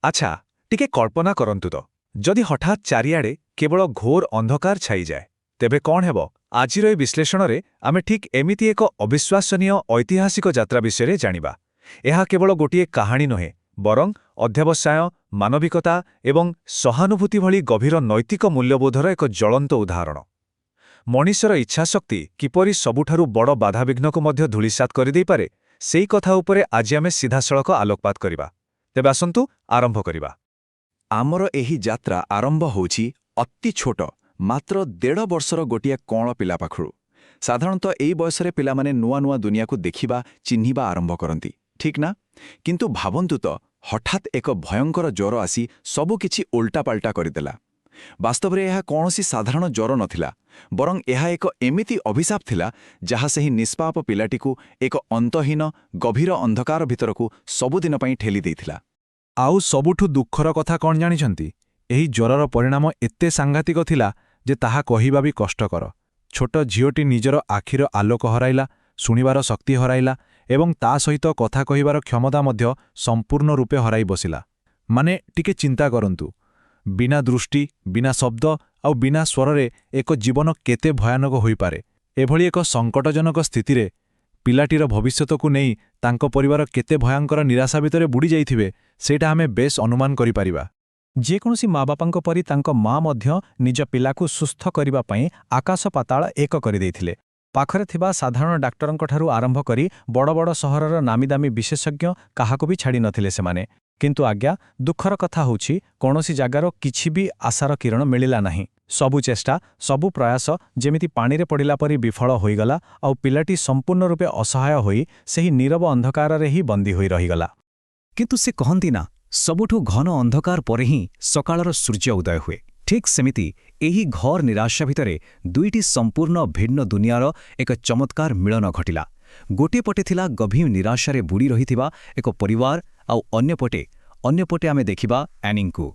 ଆଚ୍ଛା, ଟିକେ କଳ୍ପନା କରନ୍ତୁ ତ ଯଦି ହଠାତ୍ ଚାରିଆଡ଼େ କେବଳ ଘୋର ଅନ୍ଧକାର ଛାଇଯାଏ ତେବେ କ'ଣ ହେବ? ଆଜିର ଏହି ବିଶ୍ଳେଷଣରେ ଆମେ ଠିକ୍ ଏମିତି ଏକ ଅବିଶ୍ୱାସନୀୟ ଐତିହାସିକ ଯାତ୍ରା ବିଷୟରେ ଜାଣିବା। ଏହା କେବଳ ଗୋଟିଏ କାହାଣୀ ନୁହେଁ, ବରଂ ଅଧ୍ୟାବସାୟ, ମାନବିକତା ଏବଂ ସହାନୁଭୂତି ଭଳି ଗଭୀର ନୈତିକ ମୂଲ୍ୟବୋଧର ଏକ ଜ୍ୱଳନ୍ତ ଉଦାହରଣ। ମଣିଷର ଇଚ୍ଛାଶକ୍ତି କିପରି ସବୁଠାରୁ ବଡ଼ ବାଧାବିଘ୍ନକୁ ମଧ୍ୟ ଧୂଳିସାତ୍ କରିଦେଇପାରେ, ସେହି କଥା ଉପରେ ଆଜି ଆମେ ସିଧାସଳଖ ଆଲୋକପାତ କରିବା। ତେବେ ଆସନ୍ତୁ ଆରମ୍ଭ କରିବା। ଆମର ଏହି ଯାତ୍ରା ଆରମ୍ଭ ହେଉଛି ଅତି ଛୋଟ, ମାତ୍ର 1.5 ବର୍ଷର ଗୋଟିଏ କଅଁଳ ପିଲା ପାଖରୁ। ସାଧାରଣତଃ ଏହି ବୟସରେ ପିଲାମାନେ ନୂଆ ନୂଆ ଦୁନିଆକୁ ଦେଖିବା, ଚିହ୍ନିବା ଆରମ୍ଭ କରନ୍ତି, ଠିକ୍ ନା? କିନ୍ତୁ ଭାବନ୍ତୁ ତ, ହଠାତ୍ ଏକ ଭୟଙ୍କର ଜ୍ୱର ଆସି ସବୁକିଛି ଓଲଟାପାଲଟା କରିଦେଲା। ବାସ୍ତବରେ ଏହା କୌଣସି ସାଧାରଣ ଜ୍ୱର ନଥିଲା, ବରଂ ଏହା ଏକ ଏମିତି ଅଭିଶାପ ଥିଲା ଯାହା ସେହି ନିଷ୍ପାପ ପିଲାଟିକୁ ଏକ ଅନ୍ତହୀନ ଗଭୀର ଅନ୍ଧକାର ଭିତରକୁ ସବୁଦିନ ପାଇଁ ଠେଲି ଦେଇଥିଲା। ଆଉ ସବୁଠୁ ଦୁଃଖର କଥା କ'ଣ ଜାଣିଛନ୍ତି? ଏହି ଜ୍ୱରର ପରିଣାମ ଏତେ ସାଂଘାତିକ ଥିଲା ଯେ ତାହା କହିବା ବି କଷ୍ଟକର। ଛୋଟ ଝିଅଟି ନିଜର ଆଖିର ଆଲୋକ ହରାଇଲା, ଶୁଣିବାର ଶକ୍ତି ହରାଇଲା ଏବଂ ତା ସହିତ କଥା କହିବାର କ୍ଷମତା ମଧ୍ୟ ସମ୍ପୂର୍ଣ୍ଣ ରୂପେ ହରାଇ ବସିଲା। ମାନେ ଟିକେ ଚିନ୍ତା କରନ୍ତୁ, ବିନା ଦୃଷ୍ଟି, ବିନା ଶବ୍ଦ ଆଉ ବିନା ସ୍ୱରରେ ଏକ ଜୀବନ କେତେ ଭୟାନକ ହୋଇପାରେ। ଏଭଳି ଏକ ସଙ୍କଟଜନକ ସ୍ଥିତିରେ ପିଲାଟିର ଭବିଷ୍ୟତକୁ ନେଇ ତାଙ୍କ ପରିବାର କେତେ ଭୟଙ୍କର ନିରାଶା ଭିତରେ ବୁଡ଼ି ଯାଇଥିବେ, ସେଇଟା ଆମେ ବେଶ୍ ଅନୁମାନ କରିପାରିବା। ଯେକୌଣସି ମା ବାପାଙ୍କ ପରି ତାଙ୍କ ମା ମଧ୍ୟ ନିଜ ପିଲାକୁ ସୁସ୍ଥ କରିବା ପାଇଁ ଆକାଶ ପାତାଳ ଏକ କରିଦେଇଥିଲେ। ପାଖରେ ଥିବା ସାଧାରଣ ଡାକ୍ତରଙ୍କଠାରୁ ଆରମ୍ଭ କରି ବଡ଼ ବଡ଼ ସହରର ନାମିଦାମୀ ବିଶେଷଜ୍ଞ କାହାକୁ ବି ଛାଡ଼ି ନଥିଲେ ସେମାନେ। କିନ୍ତୁ ଆଜ୍ଞା, ଦୁଃଖର କଥା ହେଉଛି କୌଣସି ଜାଗାର କିଛି ବି ଆଶାର କିରଣ ମିଳିଲା ନାହିଁ। ସବୁ ଚେଷ୍ଟା, ସବୁ ପ୍ରୟାସ ଯେମିତି ପାଣିରେ ପଡ଼ିଲା ପରି ବିଫଳ ହୋଇଗଲା ଆଉ ପିଲାଟି ସମ୍ପୂର୍ଣ୍ଣ ରୂପେ ଅସହାୟ ହୋଇ ସେହି ନୀରବ ଅନ୍ଧକାରରେ ହିଁ ବନ୍ଦୀ ହୋଇ ରହିଗଲା। କିନ୍ତୁ ସେ କହନ୍ତି ନା, ସବୁଠୁ ଘନ ଅନ୍ଧକାର ପରେ ହିଁ ସକାଳର ସୂର୍ଯ୍ୟ ଉଦୟ ହୁଏ। ଠିକ୍ ସେମିତି ଏହି ଘୋର ନିରାଶା ଭିତରେ ଦୁଇଟି ସମ୍ପୂର୍ଣ୍ଣ ଭିନ୍ନ ଦୁନିଆର ଏକ ଚମତ୍କାର ମିଳନ ଘଟିଲା। ଗୋଟିଏ ପଟେ ଥିଲା ଗଭୀର ନିରାଶାରେ ବୁଡ଼ି ରହିଥିବା ଏକ ପରିବାର, ଆଉ ଅନ୍ୟପଟେ ଆମେ ଦେଖିବା ଆନିଙ୍କୁ।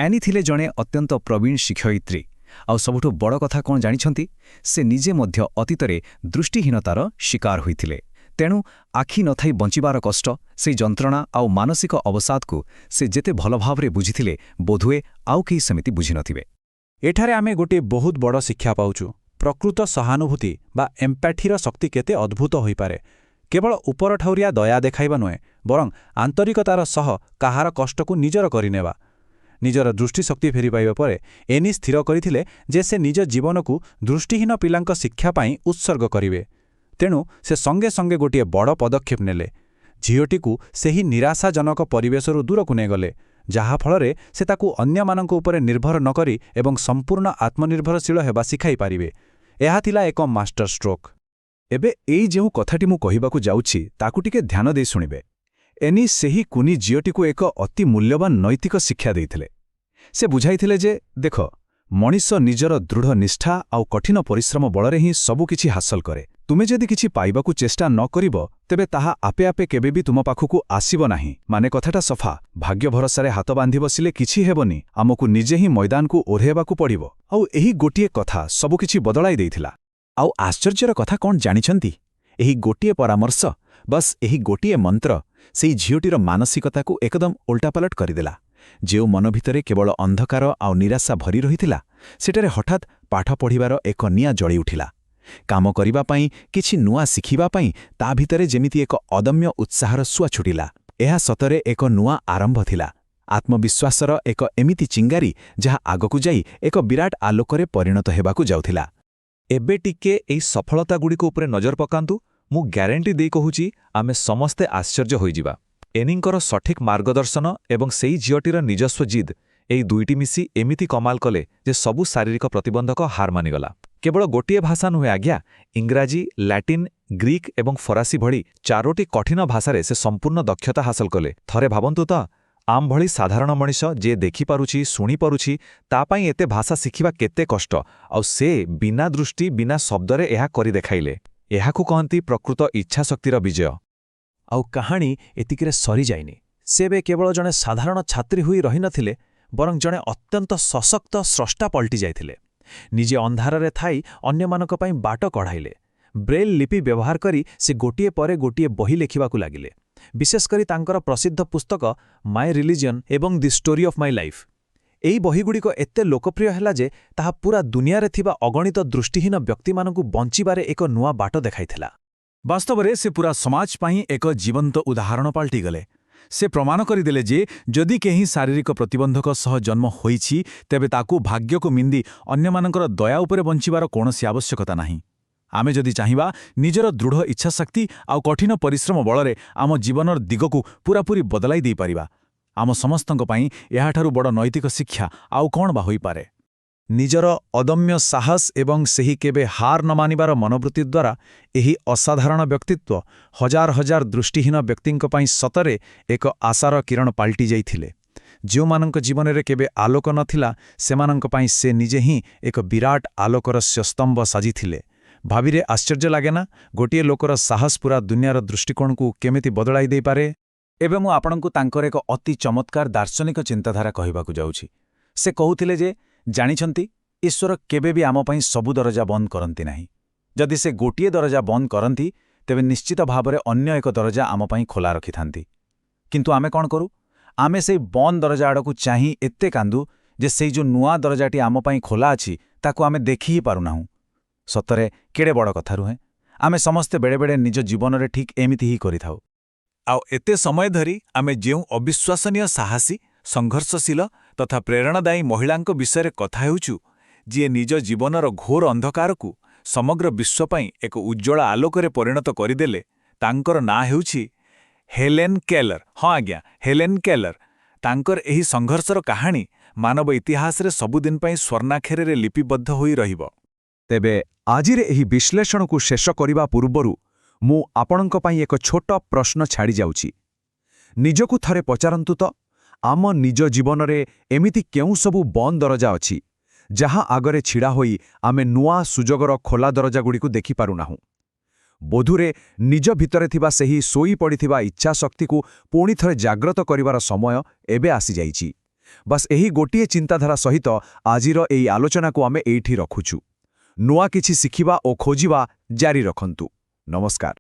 ଆନି ଥିଲେ ଜଣେ ଅତ୍ୟନ୍ତ ପ୍ରବୀଣ ଶିକ୍ଷୟିତ୍ରୀ। ଆଉ ସବୁଠୁ ବଡ଼ କଥା କ'ଣ ଜାଣିଛନ୍ତି? ସେ ନିଜେ ମଧ୍ୟ ଅତୀତରେ ଦୃଷ୍ଟିହୀନତାର ଶିକାର ହୋଇଥିଲେ। ତେଣୁ ଆଖି ନଥାଇ ବଞ୍ଚିବାର କଷ୍ଟ, ସେହି ଯନ୍ତ୍ରଣା ଆଉ ମାନସିକ ଅବସାଦକୁ ସେ ଯେତେ ଭଲ ଭାବରେ ବୁଝିଥିଲେ, ବୋଧହୁଏ ଆଉ କେହି ସେମିତି ବୁଝିନଥିବେ। ଏଠାରେ ଆମେ ଗୋଟିଏ ବହୁତ ବଡ଼ ଶିକ୍ଷା ପାଉଛୁ। ପ୍ରକୃତ ସହାନୁଭୂତି ବା ଏମ୍ପ୍ୟାଥିର ଶକ୍ତି କେତେ ଅଦ୍ଭୁତ ହୋଇପାରେ। କେବଳ ଉପରଠାଉରିଆ ଦୟା ଦେଖାଇବା ନୁହେଁ, ବରଂ ଆନ୍ତରିକତାର ସହ କାହାର କଷ୍ଟକୁ ନିଜର କରିନେବା। ନିଜର ଦୃଷ୍ଟିଶକ୍ତି ଫେରି ପାଇବା ପରେ ଏନି ସ୍ଥିର କରିଥିଲେ ଯେ ସେ ନିଜ ଜୀବନକୁ ଦୃଷ୍ଟିହୀନ ପିଲାଙ୍କ ଶିକ୍ଷା ପାଇଁ ଉତ୍ସର୍ଗ କରିବେ। ତେଣୁ ସେ ସଙ୍ଗେ ସଙ୍ଗେ ଗୋଟିଏ ବଡ଼ ପଦକ୍ଷେପ ନେଲେ। ଝିଅଟିକୁ ସେହି ନିରାଶାଜନକ ପରିବେଶରୁ ଦୂରକୁ ନେଇଗଲେ, ଯାହାଫଳରେ ସେ ତାକୁ ଅନ୍ୟମାନଙ୍କ ଉପରେ ନିର୍ଭର ନ କରି ଏବଂ ସମ୍ପୂର୍ଣ୍ଣ ଆତ୍ମନିର୍ଭରଶୀଳ ହେବା ଶିଖାଇ ପାରିବେ। ଏହା ଥିଲା ଏକ ମାଷ୍ଟର ଷ୍ଟ୍ରୋକ୍। ଏବେ ଏଇ ଯେଉଁ କଥାଟି ମୁଁ କହିବାକୁ ଯାଉଛି, ତାକୁ ଟିକେ ଧ୍ୟାନ ଦେଇ ଶୁଣିବେ। ଏନି ସେହି କୁନି ଝିଅଟିକୁ ଏକ ଅତି ମୂଲ୍ୟବାନ ନୈତିକ ଶିକ୍ଷା ଦେଇଥିଲେ। ସେ ବୁଝାଇଥିଲେ ଯେ, ଦେଖ, ମଣିଷ ନିଜର ଦୃଢ଼ ନିଷ୍ଠା ଆଉ କଠିନ ପରିଶ୍ରମ ବଳରେ ହିଁ ସବୁକିଛି ହାସଲ କରେ। ତୁମେ ଯଦି କିଛି ପାଇବାକୁ ଚେଷ୍ଟା ନ କରିବ, ତେବେ ତାହା ଆପେ ଆପେ କେବେ ବି ତୁମ ପାଖକୁ ଆସିବ ନାହିଁ। ମାନେ କଥାଟା ସଫା, ଭାଗ୍ୟ ଭରସାରେ ହାତ ବାନ୍ଧି ବସିଲେ କିଛି ହେବନି, ଆମକୁ ନିଜେ ହିଁ ମଇଦାନକୁ ଓହ୍ଲାଇବାକୁ ପଡ଼ିବ। ଆଉ ଏହି ଗୋଟିଏ କଥା ସବୁକିଛି ବଦଳାଇ ଦେଇଥିଲା। ଆଉ ଆଶ୍ଚର୍ଯ୍ୟର କଥା କ'ଣ ଜାଣିଛନ୍ତି? ଏହି ଗୋଟିଏ ପରାମର୍ଶ, ବସ୍ ଏହି ଗୋଟିଏ ମନ୍ତ୍ର, ସେହି ଝିଅଟିର ମାନସିକତାକୁ ଏକଦମ ଓଲଟାପାଲଟ କରିଦେଲା। ଯେଉଁ ମନ ଭିତରେ କେବଳ ଅନ୍ଧକାର ଆଉ ନିରାଶା ଭରି ରହିଥିଲା, ସେଠାରେ ହଠାତ୍ ପାଠ ପଢ଼ିବାର ଏକ ନିଆଁ ଜଳି ଉଠିଲା। କାମ କରିବା ପାଇଁ, କିଛି ନୂଆ ଶିଖିବା ପାଇଁ ତା ଭିତରେ ଯେମିତି ଏକ ଅଦମ୍ୟ ଉତ୍ସାହର ସୁଅ ଛୁଟିଲା। ଏହା ସତରେ ଏକ ନୂଆ ଆରମ୍ଭ ଥିଲା, ଆତ୍ମବିଶ୍ୱାସର ଏକ ଏମିତି ଚିଙ୍ଗାରି ଯାହା ଆଗକୁ ଯାଇ ଏକ ବିରାଟ ଆଲୋକରେ ପରିଣତ ହେବାକୁ ଯାଉଥିଲା। ଏବେ ଟିକେ ଏହି ସଫଳତାଗୁଡ଼ିକ ଉପରେ ନଜର ପକାନ୍ତୁ। ମୁଁ ଗ୍ୟାରେଣ୍ଟି ଦେଇ କହୁଛି, ଆମେ ସମସ୍ତେ ଆଶ୍ଚର୍ଯ୍ୟ ହୋଇଯିବା। ଏନିଙ୍କର ସଠିକ୍ ମାର୍ଗଦର୍ଶନ ଏବଂ ସେହି ଝିଅଟିର ନିଜସ୍ୱ ଜିଦ୍, ଏହି ଦୁଇଟି ମିଶି ଏମିତି କମାଲ କଲେ ଯେ ସବୁ ଶାରୀରିକ ପ୍ରତିବନ୍ଧକ ହାର ମାନିଗଲା। କେବଳ ଗୋଟିଏ ଭାଷା ନୁହେଁ ଆଜ୍ଞା, ଇଂରାଜୀ, ଲାଟିନ୍, ଗ୍ରୀକ୍ ଏବଂ ଫରାସୀ ଭଳି 4ଟି କଠିନ ଭାଷାରେ ସେ ସମ୍ପୂର୍ଣ୍ଣ ଦକ୍ଷତା ହାସଲ କଲେ। ଥରେ ଭାବନ୍ତୁ ତ, ଆମ ଭଳି ସାଧାରଣ ମଣିଷ ଯିଏ ଦେଖିପାରୁଛି, ଶୁଣିପାରୁଛି, ତା ପାଇଁ ଏତେ ଭାଷା ଶିଖିବା କେତେ କଷ୍ଟ, ଆଉ ସେ ବିନା ଦୃଷ୍ଟି, ବିନା ଶବ୍ଦରେ ଏହା କରି ଦେଖାଇଲେ। ଏହାକୁ କହନ୍ତି ପ୍ରକୃତ ଇଚ୍ଛାଶକ୍ତିର ବିଜୟ। ଆଉ କାହାଣୀ ଏତିକିରେ ସରିଯାଇନି। ସେ ଏବେ କେବଳ ଜଣେ ସାଧାରଣ ଛାତ୍ରୀ ହୋଇ ରହିନଥିଲେ, ବରଂ ଜଣେ ଅତ୍ୟନ୍ତ ସଶକ୍ତ ସ୍ରଷ୍ଟା ପଲଟି ଯାଇଥିଲେ। ନିଜେ ଅନ୍ଧାରରେ ଥାଇ ଅନ୍ୟମାନଙ୍କ ପାଇଁ ବାଟ କଢ଼ାଇଲେ। ବ୍ରେଲ୍ ଲିପି ବ୍ୟବହାର କରି ସେ ଗୋଟିଏ ପରେ ଗୋଟିଏ ବହି ଲେଖିବାକୁ ଲାଗିଲେ। ବିଶେଷ କରି ତାଙ୍କର ପ୍ରସିଦ୍ଧ ପୁସ୍ତକ ମାଇ ରିଲିଜିଅନ୍ ଏବଂ ଦି ଷ୍ଟୋରି ଅଫ୍ ମାଇ ଲାଇଫ୍। ଏହି ବହିଗୁଡ଼ିକ ଏତେ ଲୋକପ୍ରିୟ ହେଲା ଯେ ତାହା ପୁରା ଦୁନିଆରେ ଥିବା ଅଗଣିତ ଦୃଷ୍ଟିହୀନ ବ୍ୟକ୍ତିମାନଙ୍କୁ ବଞ୍ଚିବାରେ ଏକ ନୂଆ ବାଟ ଦେଖାଇଥିଲା। ବାସ୍ତବରେ ସେ ପୁରା ସମାଜ ପାଇଁ ଏକ ଜୀବନ୍ତ ଉଦାହରଣ ପାଲଟିଗଲେ। ସେ ପ୍ରମାଣ କରିଦେଲେ ଯେ ଯଦି କେହି ଶାରୀରିକ ପ୍ରତିବନ୍ଧକ ସହ ଜନ୍ମ ହୋଇଛି ତେବେ ତାକୁ ଭାଗ୍ୟକୁ ମିନ୍ଦି ଅନ୍ୟମାନଙ୍କର ଦୟା ଉପରେ ବଞ୍ଚିବାର କୌଣସି ଆବଶ୍ୟକତା ନାହିଁ। ଆମେ ଯଦି ଚାହିଁବା ନିଜର ଦୃଢ଼ ଇଚ୍ଛାଶକ୍ତି ଆଉ କଠିନ ପରିଶ୍ରମ ବଳରେ ଆମ ଜୀବନର ଦିଗକୁ ପୂରାପୂରି ବଦଳାଇ ଦେଇପାରିବା। ଆମ ସମସ୍ତଙ୍କ ପାଇଁ ଏହାଠାରୁ ବଡ଼ ନୈତିକ ଶିକ୍ଷା ଆଉ କ'ଣ ବା ହୋଇପାରେ? ନିଜର ଅଦମ୍ୟ ସାହସ ଏବଂ ସେହି କେବେ ହାର ନ ମାନିବାର ମନୋବୃତ୍ତି ଦ୍ୱାରା ଏହି ଅସାଧାରଣ ବ୍ୟକ୍ତିତ୍ୱ ହଜାର ହଜାର ଦୃଷ୍ଟିହୀନ ବ୍ୟକ୍ତିଙ୍କ ପାଇଁ ସତରେ ଏକ ଆଶାର କିରଣ ପାଲଟି ଯାଇଥିଲେ। ଯେଉଁମାନଙ୍କ ଜୀବନରେ କେବେ ଆଲୋକ ନଥିଲା ସେମାନଙ୍କ ପାଇଁ ସେ ନିଜେ ହିଁ ଏକ ବିରାଟ ଆଲୋକର ସ୍ୟସ୍ତମ୍ଭ ସାଜିଥିଲେ। ଭାବିରେ ଆଶ୍ଚର୍ଯ୍ୟ ଲାଗେ ନା, ଗୋଟିଏ ଲୋକର ସାହସ ପୁରା ଦୁନିଆର ଦୃଷ୍ଟିକୋଣକୁ କେମିତି ବଦଳାଇ ଦେଇପାରେ? ଏବେ ମୁଁ ଆପଣଙ୍କୁ ତାଙ୍କର ଏକ ଅତି ଚମତ୍କାର ଦାର୍ଶନିକ ଚିନ୍ତାଧାରା କହିବାକୁ ଯାଉଛି। ସେ କହୁଥିଲେ ଯେ ଜାଣିଛନ୍ତି, ଈଶ୍ୱର କେବେ ବି ଆମ ପାଇଁ ସବୁ ଦରଜା ବନ୍ଦ କରନ୍ତି ନାହିଁ। ଯଦି ସେ ଗୋଟିଏ ଦରଜା ବନ୍ଦ କରନ୍ତି ତେବେ ନିଶ୍ଚିତ ଭାବରେ ଅନ୍ୟ ଏକ ଦରଜା ଆମ ପାଇଁ ଖୋଲା ରଖିଥାନ୍ତି। କିନ୍ତୁ ଆମେ କ'ଣ କରୁ? ଆମେ ସେଇ ବନ୍ଦ ଦରଜା ଆଡ଼କୁ ଚାହିଁ ଏତେ କାନ୍ଦୁ ଯେ ସେଇ ଯେଉଁ ନୂଆ ଦରଜାଟି ଆମ ପାଇଁ ଖୋଲା ଅଛି ତାକୁ ଆମେ ଦେଖି ହିଁ ପାରୁନାହୁଁ। ସତରେ କେଡ଼େ ବଡ଼ କଥା ନୁହେଁ? ଆମେ ସମସ୍ତେ ବେଳେବେଳେ ନିଜ ଜୀବନରେ ଠିକ୍ ଏମିତି ହିଁ କରିଥାଉ। ଆଉ ଏତେ ସମୟ ଧରି ଆମେ ଯେଉଁ ଅବିଶ୍ୱାସନୀୟ ସାହସୀ, ସଂଘର୍ଷଶୀଳ ତଥା ପ୍ରେରଣାଦାୟୀ ମହିଳାଙ୍କ ବିଷୟରେ କଥା ହେଉଛୁ, ଯିଏ ନିଜ ଜୀବନର ଘୋର ଅନ୍ଧକାରକୁ ସମଗ୍ର ବିଶ୍ୱ ପାଇଁ ଏକ ଉଜ୍ଜ୍ୱଳ ଆଲୋକରେ ପରିଣତ କରିଦେଲେ, ତାଙ୍କର ନାଁ ହେଉଛି ହେଲେନ୍ କେଲର। ହଁ ଆଜ୍ଞା, ହେଲେନ୍ କେଲର। ତାଙ୍କର ଏହି ସଂଘର୍ଷର କାହାଣୀ ମାନବ ଇତିହାସରେ ସବୁଦିନ ପାଇଁ ସ୍ୱର୍ଣ୍ଣାକ୍ଷରରେ ଲିପିବଦ୍ଧ ହୋଇ ରହିବ। ତେବେ ଆଜିର ଏହି ବିଶ୍ଳେଷଣକୁ ଶେଷ କରିବା ପୂର୍ବରୁ ମୁଁ ଆପଣଙ୍କ ପାଇଁ ଏକ ଛୋଟ ପ୍ରଶ୍ନ ଛାଡ଼ି ଯାଉଛି। ନିଜକୁ ଥରେ ପଚାରନ୍ତୁ ତ, ଆମ ନିଜ ଜୀବନରେ ଏମିତି କେଉଁ ସବୁ ବନ୍ଦ ଦରଜା ଅଛି ଯାହା ଆଗରେ ଛିଡ଼ା ହୋଇ ଆମେ ନୂଆ ସୁଯୋଗର ଖୋଲା ଦରଜାଗୁଡ଼ିକୁ ଦେଖିପାରୁନାହୁଁ? ବୋଧୁରେ ନିଜ ଭିତରେ ଥିବା ସେହି ଶୋଇପଡ଼ିଥିବା ଇଚ୍ଛାଶକ୍ତିକୁ ପୁଣିଥରେ ଜାଗ୍ରତ କରିବାର ସମୟ ଏବେ ଆସିଯାଇଛି। ବାସ୍ ଏହି ଗୋଟିଏ ଚିନ୍ତାଧାରା ସହିତ ଆଜିର ଏହି ଆଲୋଚନାକୁ ଆମେ ଏଇଠି ରଖୁଛୁ। ନୂଆ କିଛି ଶିଖିବା ଓ ଖୋଜିବା ଜାରି ରଖନ୍ତୁ। ନମସ୍କାର।